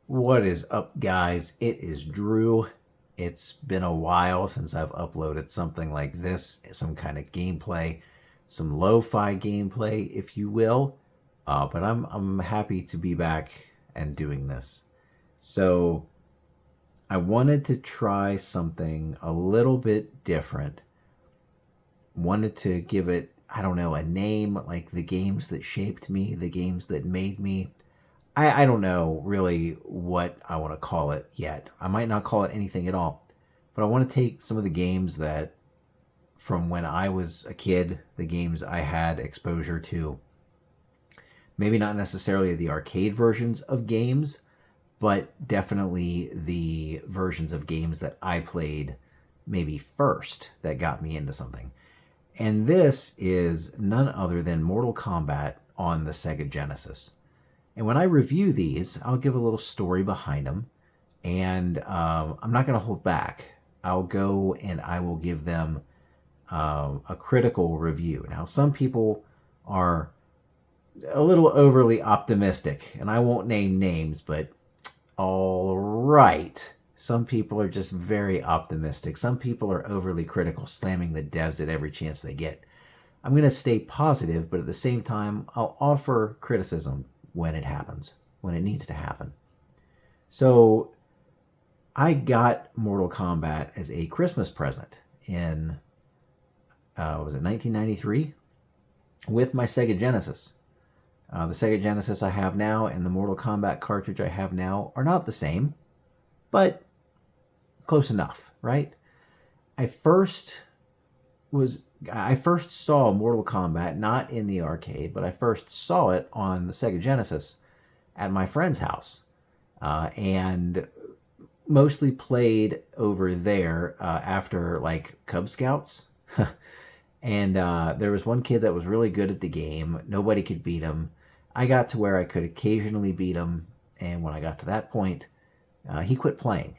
What is up, guys? It is Drew. It's been a while since I've uploaded something like this, some kind of gameplay, some lo-fi gameplay, if you will. But I'm happy to be back and doing this. So I wanted to try something a little bit different. Wanted to give it, I don't know, a name, like the games that shaped me, the games that made me. I don't know really what I want to call it yet. I might not call it anything at all. But I want to take some of the games that from when I was a kid, the games I had exposure to. Maybe not necessarily the arcade versions of games, but definitely the versions of games that I played maybe first that got me into something. And this is none other than Mortal Kombat on the Sega Genesis. And when I review these, I'll give a little story behind them. And I'm not going to hold back. I'll go and I will give them a critical review. Now, some people are a little overly optimistic, and I won't name names, but all right. Some people are just very optimistic. Some people are overly critical, slamming the devs at every chance they get. I'm going to stay positive, but at the same time, I'll offer criticism when it happens, when it needs to happen. So I got Mortal Kombat as a Christmas present in, was it 1993? With my Sega Genesis. The Sega Genesis I have now and the Mortal Kombat cartridge I have now are not the same, but close enough, right? I first saw Mortal Kombat not in the arcade, but I first saw it on the Sega Genesis at my friend's house, and mostly played over there after like Cub Scouts. And there was one kid that was really good at the game. Nobody could beat him. I got to where I could occasionally beat him, and when I got to that point, he quit playing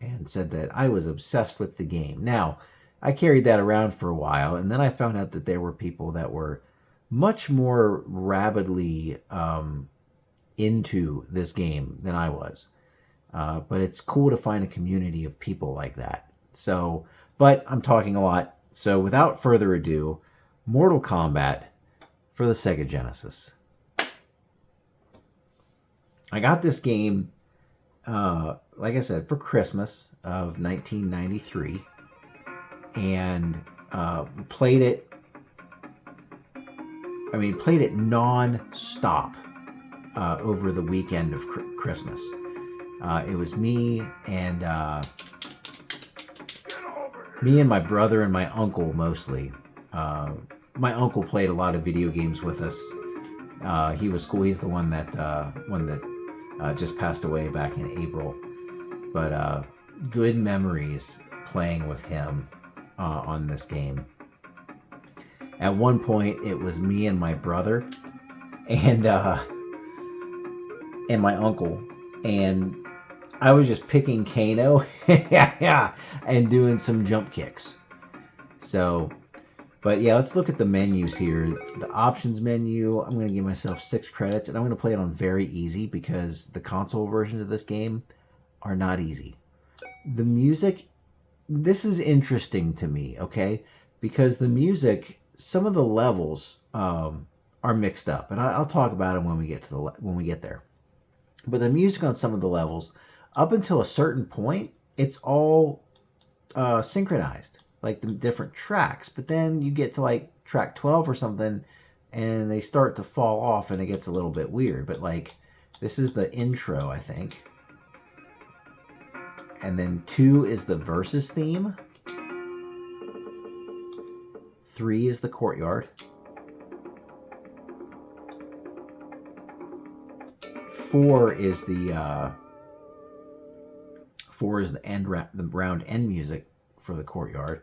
and said that I was obsessed with the game. Now, I carried that around for a while, and then I found out that there were people that were much more rabidly into this game than I was. But it's cool to find a community of people like that. So, but I'm talking a lot. So without further ado, Mortal Kombat for the Sega Genesis. I got this game, like I said, for Christmas of 1993. And played it. Played it non-stop over the weekend of Christmas. It was me and my brother and my uncle mostly. My uncle played a lot of video games with us. He was cool. He's the one that just passed away back in April. But good memories playing with him on this game. At one point, it was me and my brother and my uncle, and I was just picking Kano and doing some jump kicks. So, but yeah, let's look at the menus here. The options menu, I'm going to give myself 6 credits, and I'm going to play it on very easy because the console versions of this game are not easy. The music, this is interesting to me, okay? Because the music, some of the levels are mixed up, and I'll talk about them when we get there. But the music on some of the levels, up until a certain point, it's all synchronized, like the different tracks. But then you get to like track 12 or something, and they start to fall off, and it gets a little bit weird. But like, this is the intro, I think. And then 2 is the versus theme. 3 is the courtyard. 4 is the round end music for the courtyard.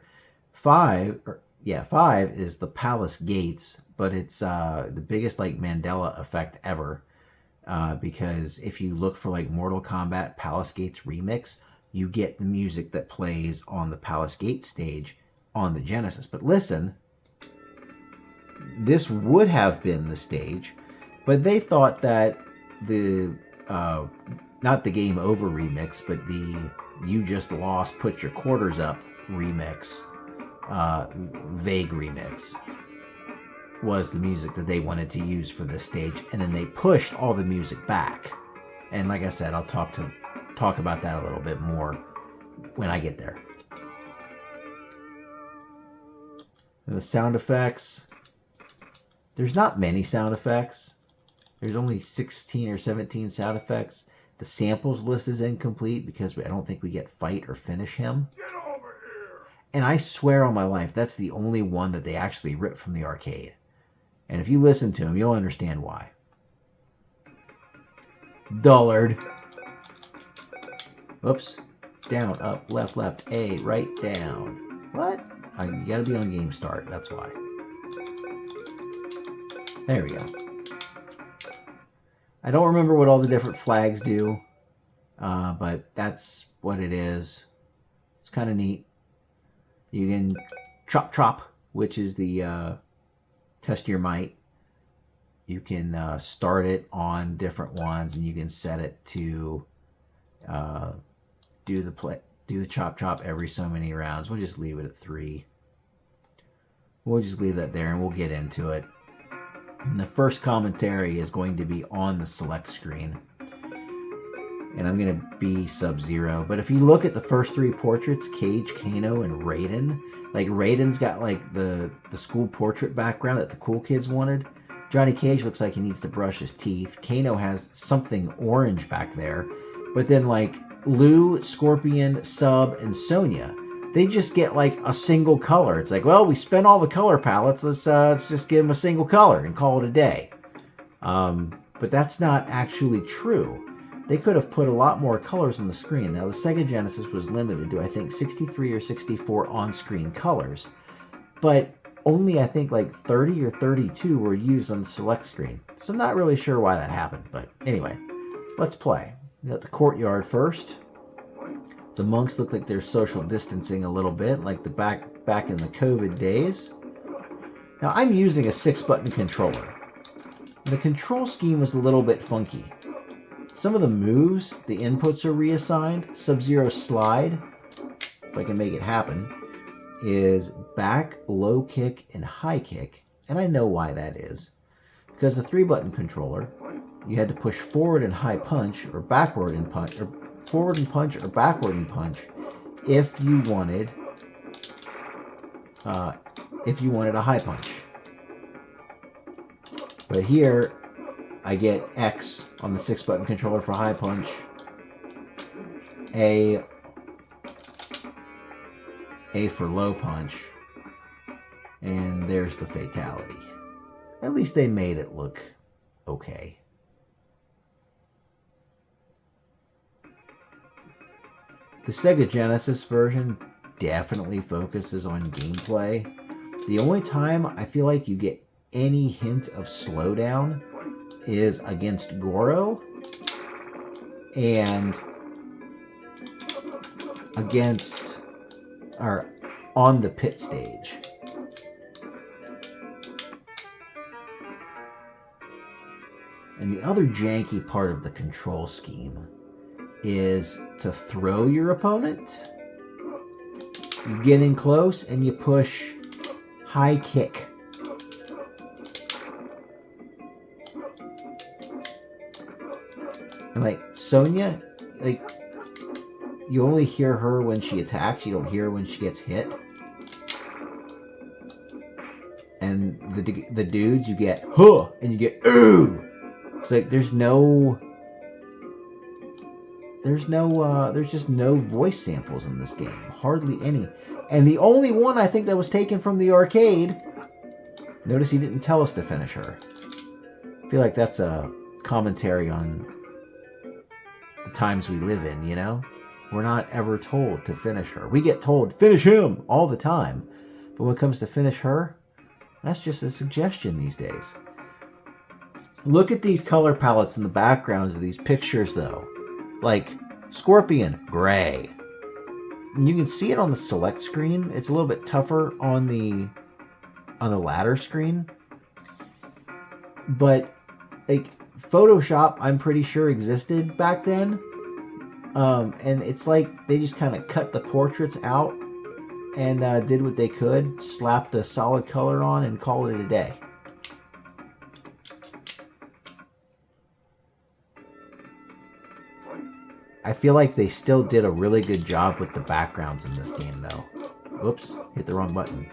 5 is the palace gates, but it's the biggest like Mandela effect ever. Because if you look for like Mortal Kombat Palace Gates remix, you get the music that plays on the Palace Gate stage on the Genesis. But listen, this would have been the stage, but they thought that the not the Game Over remix, but the You Just Lost, Put Your Quarters Up remix, vague remix, was the music that they wanted to use for this stage, and then they pushed all the music back. And like I said, I'll talk about that a little bit more when I get there. And the sound effects, there's not many sound effects. There's only 16 or 17 sound effects. The samples list is incomplete because I don't think we get Fight or Finish Him. Get over here! And I swear on my life, that's the only one that they actually ripped from the arcade. And if you listen to them, you'll understand why. Dullard. Oops. Down, up, left, left, A, right, down. What? You gotta be on game start, that's why. There we go. I don't remember what all the different flags do, but that's what it is. It's kind of neat. You can chop, which is the test your might. You can start it on different ones, and you can set it to do the chop every so many rounds. We'll just leave it at 3. We'll just leave that there, and we'll get into it. And the first commentary is going to be on the select screen. And I'm going to be Sub-Zero. But if you look at the first 3 portraits, Cage, Kano, and Raiden, like Raiden's got like the school portrait background that the cool kids wanted. Johnny Cage looks like he needs to brush his teeth. Kano has something orange back there. But then like Lou, Scorpion, Sub, and Sonya, they just get like a single color. It's like, well, we spent all the color palettes. Let's just give them a single color and call it a day. But that's not actually true. They could have put a lot more colors on the screen. Now, the Sega Genesis was limited to, I think, 63 or 64 on-screen colors. But only, I think, like 30 or 32 were used on the select screen. So I'm not really sure why that happened. But anyway, let's play. We got the courtyard first. The monks look like they're social distancing a little bit, like the back in the COVID days. Now, I'm using a 6-button controller. The control scheme was a little bit funky. Some of the moves, the inputs are reassigned. Sub-Zero slide, if I can make it happen, is back, low kick, and high kick. And I know why that is. Because the 3-button controller, you had to push forward and high punch, or backward and punch, or forward and punch, or backward and punch, if you wanted a high punch. But here, I get X on the 6-button controller for high punch, A for low punch, and there's the fatality. At least they made it look okay. The Sega Genesis version definitely focuses on gameplay. The only time I feel like you get any hint of slowdown is against Goro and on the pit stage. And the other janky part of the control scheme is to throw your opponent. You get in close and you push high kick. And like Sonya, like you only hear her when she attacks, you don't hear her when she gets hit. And the dudes, you get huh and you get ooh. It's like there's just no voice samples in this game. Hardly any. And the only one I think that was taken from the arcade, notice he didn't tell us to finish her. I feel like that's a commentary on the times we live in, you know? We're not ever told to finish her. We get told, finish him, all the time. But when it comes to finish her, that's just a suggestion these days. Look at these color palettes in the backgrounds of these pictures, though. Like, Scorpion, gray. And you can see it on the select screen. It's a little bit tougher on the ladder screen. But, like, Photoshop, I'm pretty sure, existed back then. And it's like they just kind of cut the portraits out and did what they could, slapped a solid color on, and called it a day. I feel like they still did a really good job with the backgrounds in this game, though. Oops, hit the wrong button.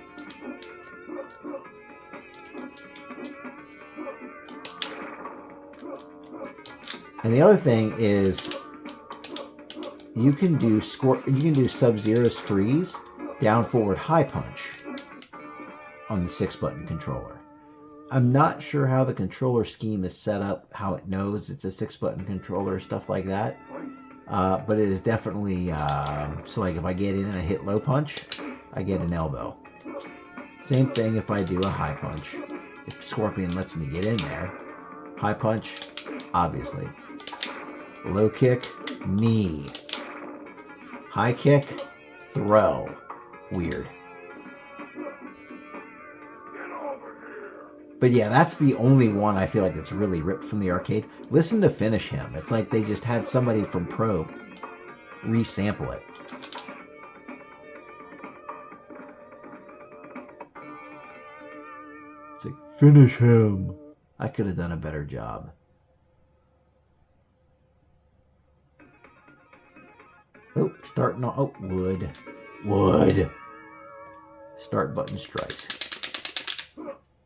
And the other thing is, you can do Sub-Zero's freeze, down, forward, high punch on the 6-button controller. I'm not sure how the controller scheme is set up, how it knows it's a 6-button controller, stuff like that. But it is definitely, so like if I get in and I hit low punch, I get an elbow. Same thing if I do a high punch. If Scorpion lets me get in there, high punch, obviously. Low kick, knee. High kick, throw. Weird. But yeah, that's the only one I feel like it's really ripped from the arcade. Listen to Finish Him. It's like they just had somebody from Probe resample it. It's like, finish him. I could have done a better job. Oh, starting on. Oh, wood. Wood. Start button strikes.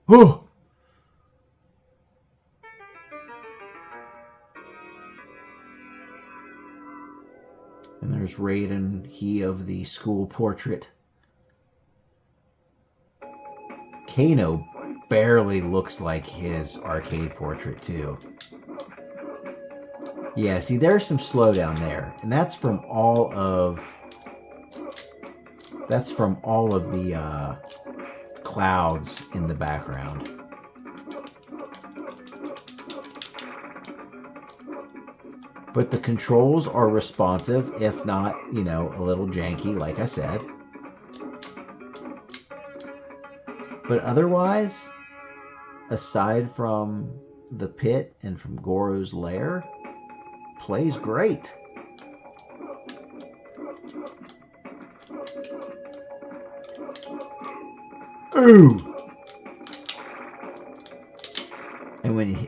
Oh! And there's Raiden, he of the school portrait. Kano barely looks like his arcade portrait, too. Yeah, see, there's some slowdown there. And that's from all of... That's from all of the clouds in the background. But the controls are responsive, if not, you know, a little janky, like I said. But otherwise, aside from the pit and from Goro's lair, plays great. Ooh! And when you...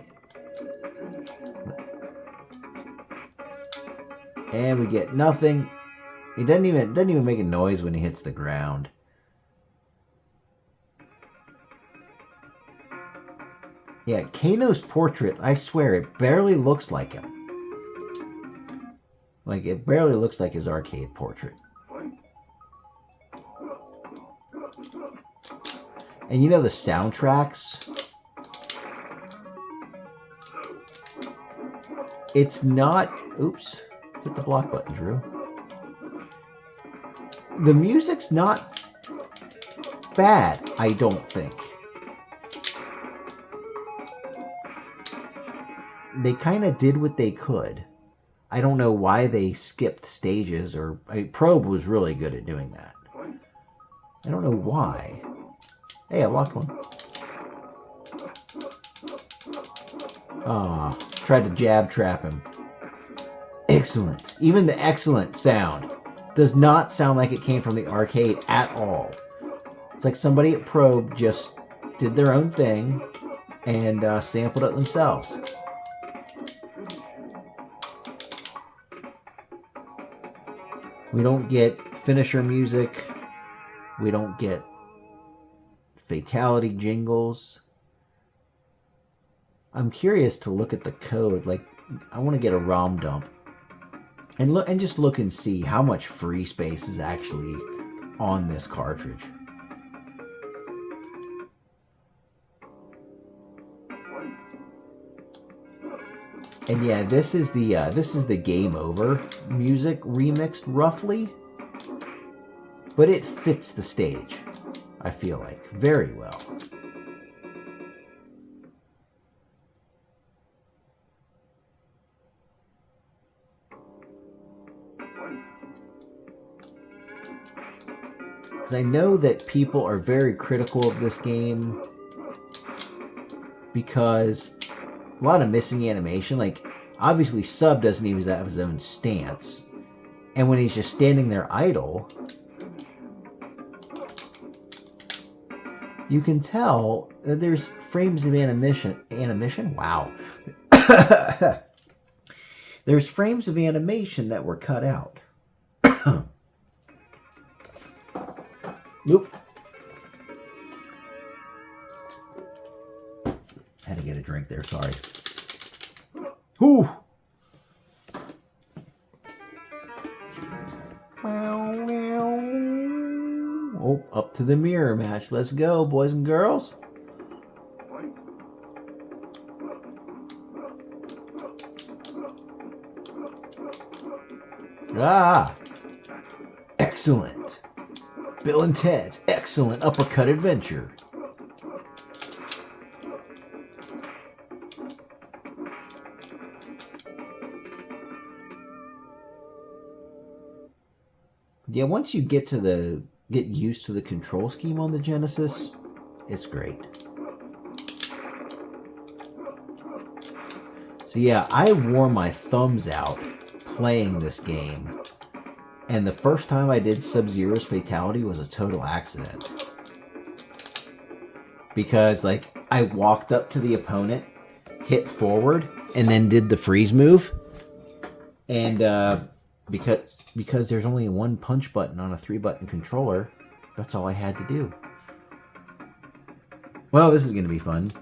And we get nothing. He doesn't even make a noise when he hits the ground. Yeah, Kano's portrait, I swear, it barely looks like him. Like, it barely looks like his arcade portrait. And you know the soundtracks? It's not... Oops. Hit the block button, Drew. The music's not bad, I don't think. They kind of did what they could. I don't know why they skipped stages, or... Probe was really good at doing that. I don't know why. Hey, I blocked one. Ah, tried to jab trap him. Excellent. Even the excellent sound does not sound like it came from the arcade at all. It's like somebody at Probe just did their own thing and sampled it themselves. We don't get finisher music. We don't get fatality jingles. I'm curious to look at the code. Like, I want to get a ROM dump and look and just look and see how much free space is actually on this cartridge. And yeah, this is the Game Over music remixed roughly, but it fits the stage, I feel like, very well. Because I know that people are very critical of this game because a lot of missing animation. Like, obviously, Sub doesn't even have his own stance. And when he's just standing there idle, you can tell that there's frames of animation. Animation? Wow. There's frames of animation that were cut out. Nope. Had to get a drink there, sorry. Whew. Oh, up to the mirror match. Let's go, boys and girls. Ah! Excellent. Bill and Ted's Excellent Uppercut Adventure. Yeah, once you get used to the control scheme on the Genesis, it's great. So yeah, I wore my thumbs out playing this game, and the first time I did Sub-Zero's Fatality was a total accident. Because, like, I walked up to the opponent, hit forward, and then did the freeze move, and because there's only one punch button on a 3-button controller, that's all I had to do. Well, this is going to be fun.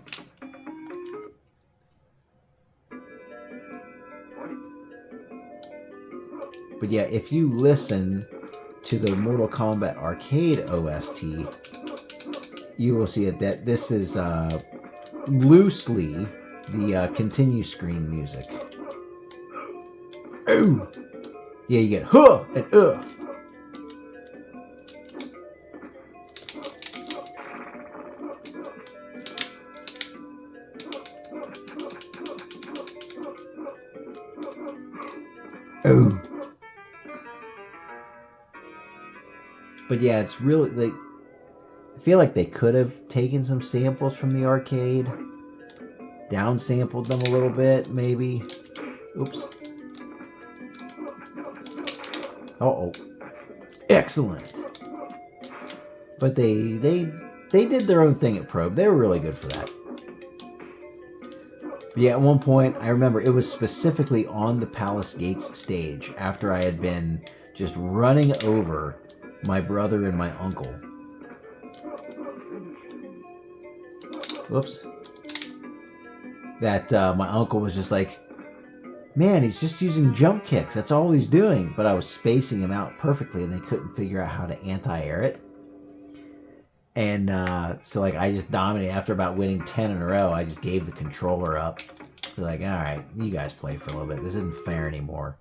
But yeah, if you listen to the Mortal Kombat Arcade OST, you will see that this is loosely the continue screen music. Ooh! Yeah, you get huh and Oh. But yeah, it's really, like, I feel like they could have taken some samples from the arcade, downsampled them a little bit, maybe. Oops. Uh-oh. Excellent. But they did their own thing at Probe. They were really good for that. But yeah, at one point, I remember it was specifically on the Palace Gates stage after I had been just running over my brother and my uncle. Whoops. That my uncle was just like, man, he's just using jump kicks. That's all he's doing. But I was spacing him out perfectly, and they couldn't figure out how to anti-air it. And so, like, I just dominated. After about winning 10 in a row, I just gave the controller up. So, like, all right, you guys play for a little bit. This isn't fair anymore.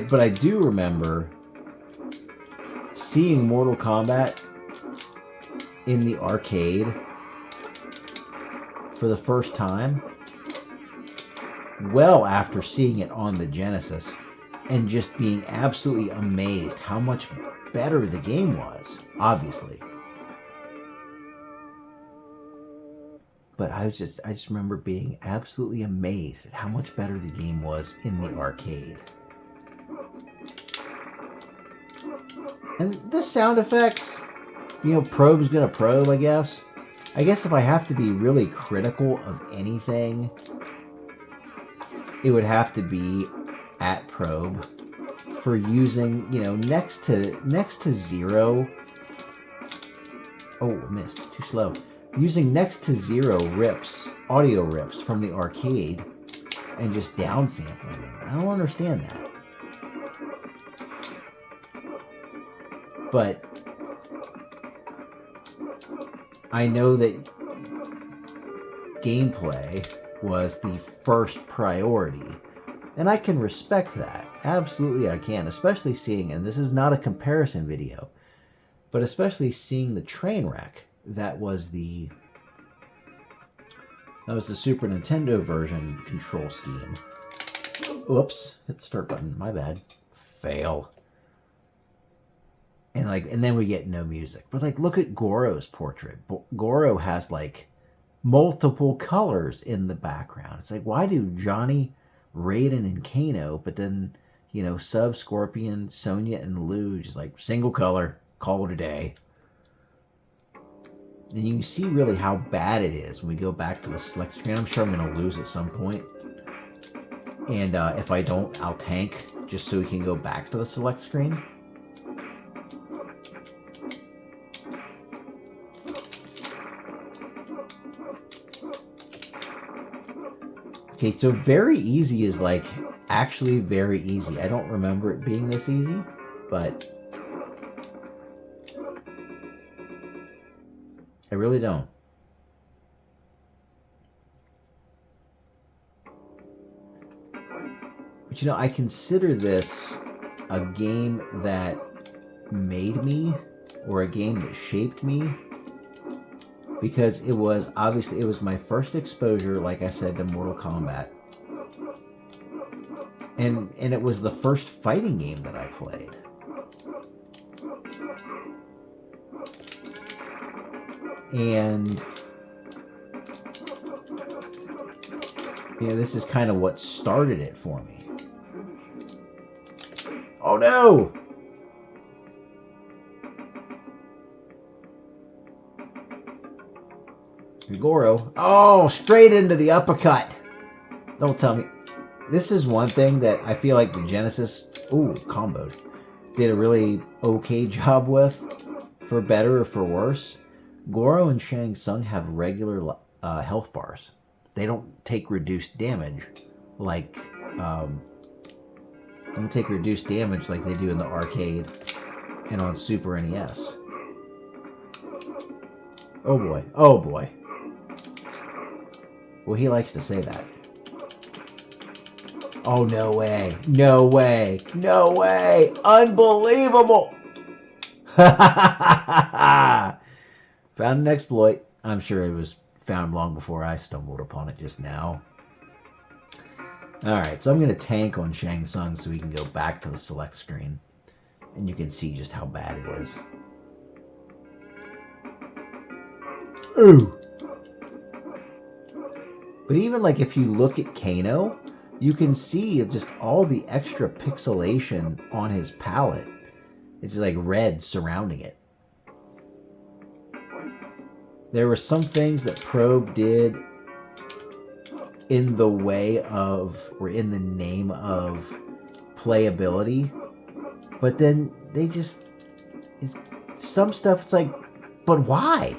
But I do remember seeing Mortal Kombat in the arcade for the first time, well after seeing it on the Genesis, and just being absolutely amazed how much better the game was, obviously. But I just remember being absolutely amazed at how much better the game was in the arcade. And the sound effects, you know, Probe's gonna probe, I guess. I guess if I have to be really critical of anything, it would have to be at Probe for using, you know, next to zero. Oh, missed. Too slow. Using next to zero rips, audio rips from the arcade, and just downsampling them. I don't understand that. But I know that gameplay was the first priority, and I can respect that. Absolutely I can, especially seeing, and this is not a comparison video, but especially seeing the train wreck that was the That was the Super Nintendo version control scheme. Whoops, hit the start button. My bad. Fail. And then we get no music. But like, look at Goro's portrait. Goro has like multiple colors in the background. It's like, why do Johnny, Raiden, and Kano, but then, you know, Sub, Scorpion, Sonya, and Lou just like single color, call it a day. And you can see really how bad it is when we go back to the select screen. I'm sure I'm going to lose at some point. And if I don't, I'll tank just so we can go back to the select screen. Okay, so very easy is like actually very easy. I don't remember it being this easy, but I really don't. But you know, I consider this a game that made me, or a game that shaped me, because it was obviously, it was my first exposure, like I said, to Mortal Kombat. And it was the first fighting game that I played. And you know, this is kind of what started it for me. Oh no! Goro. Oh, straight into the uppercut. Don't tell me. This is one thing that I feel like the Genesis, comboed, did a really okay job with, for better or for worse. Goro and Shang Tsung have regular health bars. They don't take reduced damage like they do in the arcade and on Super NES. Oh boy. Oh boy. Well, he likes to say that. Oh, no way. No way. No way. Unbelievable. Found an exploit. I'm sure it was found long before I stumbled upon it just now. Alright, so I'm going to tank on Shang Tsung so we can go back to the select screen. And you can see just how bad it is. Ooh. But even like if you look at Kano, you can see just all the extra pixelation on his palette. It's like red surrounding it. There were some things that Probe did in the way of, or in the name of, playability. But then they just, some stuff it's like, but why?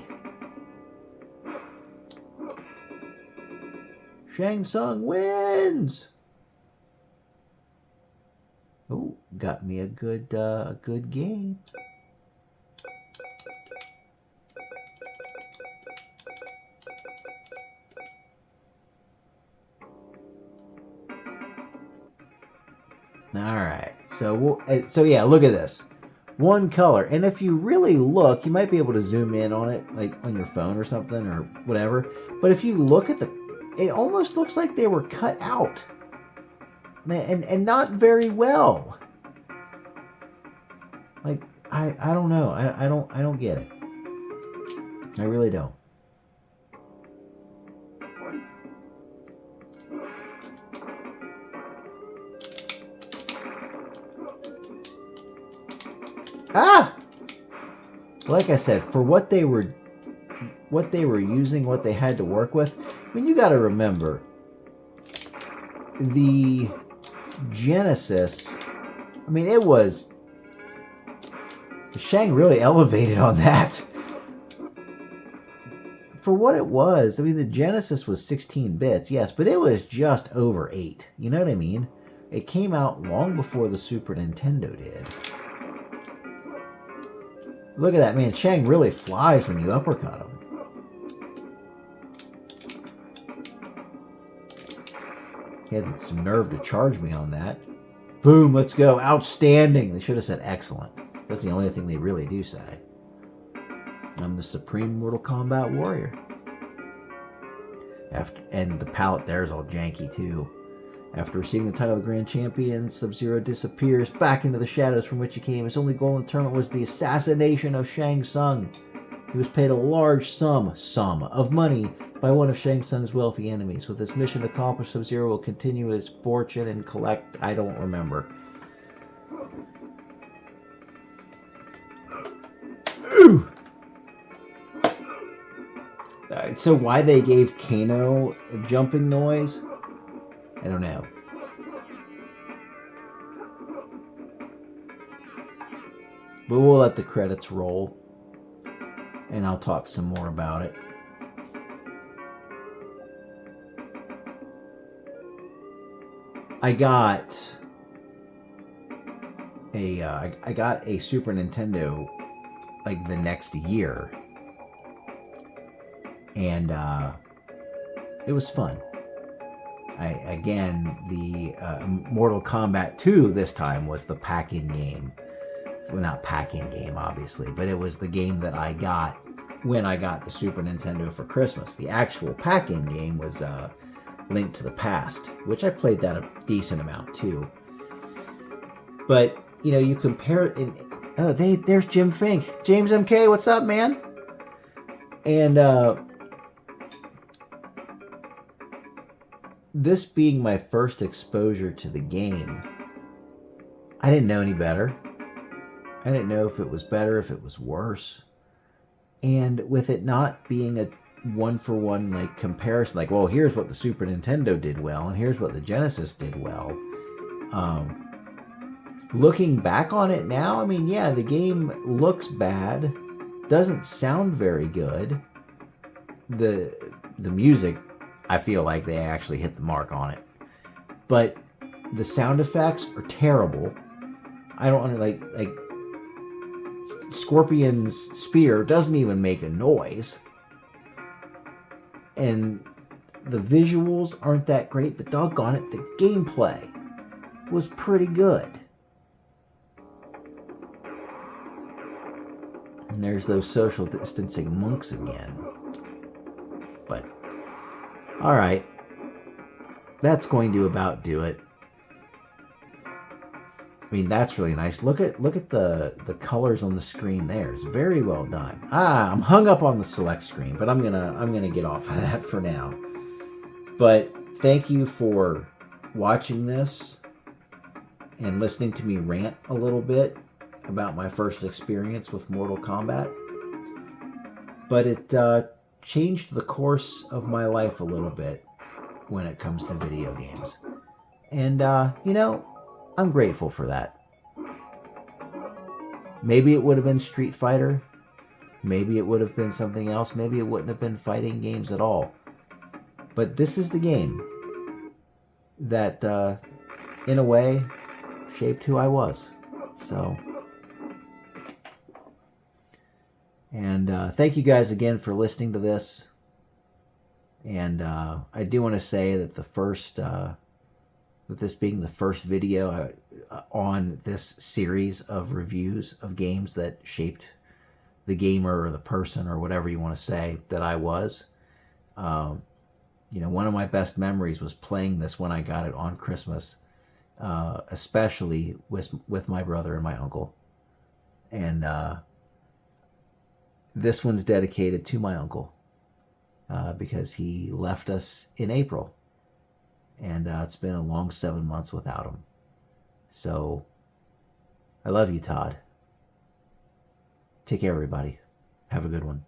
Shang Tsung wins! Oh, got me a good game. Alright, so yeah, look at this. One color. And if you really look, you might be able to zoom in on it, like on your phone or something, or whatever. But if you look at it almost looks like they were cut out. And not very well. Like, I don't know. I don't get it. I really don't. Ah! Like I said, for what they were using, what they had to work with, I mean, you got to remember, the Genesis, I mean, it was, Shang really elevated on that. For what it was, I mean, the Genesis was 16 bits, yes, but it was just over 8. You know what I mean? It came out long before the Super Nintendo did. Look at that, man. Shang really flies when you uppercut him. He had some nerve to charge me on that. Boom, let's go. Outstanding. They should have said excellent. That's the only thing they really do say. I'm the supreme Mortal Kombat warrior. And the palette there is all janky too. After receiving the title of Grand Champion, Sub-Zero disappears back into the shadows from which he came. His only goal in the tournament was the assassination of Shang Tsung. He was paid a large sum of money by one of Shang Tsung's wealthy enemies. With this mission accomplished, Sub-Zero will continue his fortune and collect... I don't remember. Ooh! So why they gave Kano a jumping noise? I don't know. But we'll let the credits roll. And I'll talk some more about it. I got a Super Nintendo like the next year. And it was fun. The Mortal Kombat 2 this time was the pack-in game. Well, not pack-in game, obviously, but it was the game that I got when I got the Super Nintendo for Christmas. The actual pack-in game was Link to the Past, which I played that a decent amount too. But, you know, you compare it in... Oh, there's Jim Fink. James MK, what's up, man? And, this being my first exposure to the game, I didn't know any better. I didn't know if it was better, if it was worse. And with it not being a one-for-one like comparison, like, well, here's what the Super Nintendo did well, and here's what the Genesis did well. Looking back on it now, I mean, yeah, the game looks bad, doesn't sound very good. The music, I feel like they actually hit the mark on it. But the sound effects are terrible. I don't like Scorpion's spear doesn't even make a noise. And the visuals aren't that great, but doggone it, the gameplay was pretty good. And there's those social distancing monks again. But all right, that's going to about do it. I mean, that's really nice. Look at the colors on the screen there. It's very well done. I'm hung up on the select screen, but I'm gonna get off of that for now. But thank you for watching this and listening to me rant a little bit about my first experience with Mortal Kombat. But it changed the course of my life a little bit when it comes to video games. And, you know, I'm grateful for that. Maybe it would have been Street Fighter. Maybe it would have been something else. Maybe it wouldn't have been fighting games at all. But this is the game that, in a way, shaped who I was. So... And thank you guys again for listening to this. And I do want to say that with this being the first video on this series of reviews of games that shaped the gamer or the person or whatever you want to say that I was, you know, one of my best memories was playing this when I got it on Christmas, especially with my brother and my uncle. And this one's dedicated to my uncle because he left us in April. And it's been a long 7 months without him. So, I love you, Todd. Take care, everybody. Have a good one.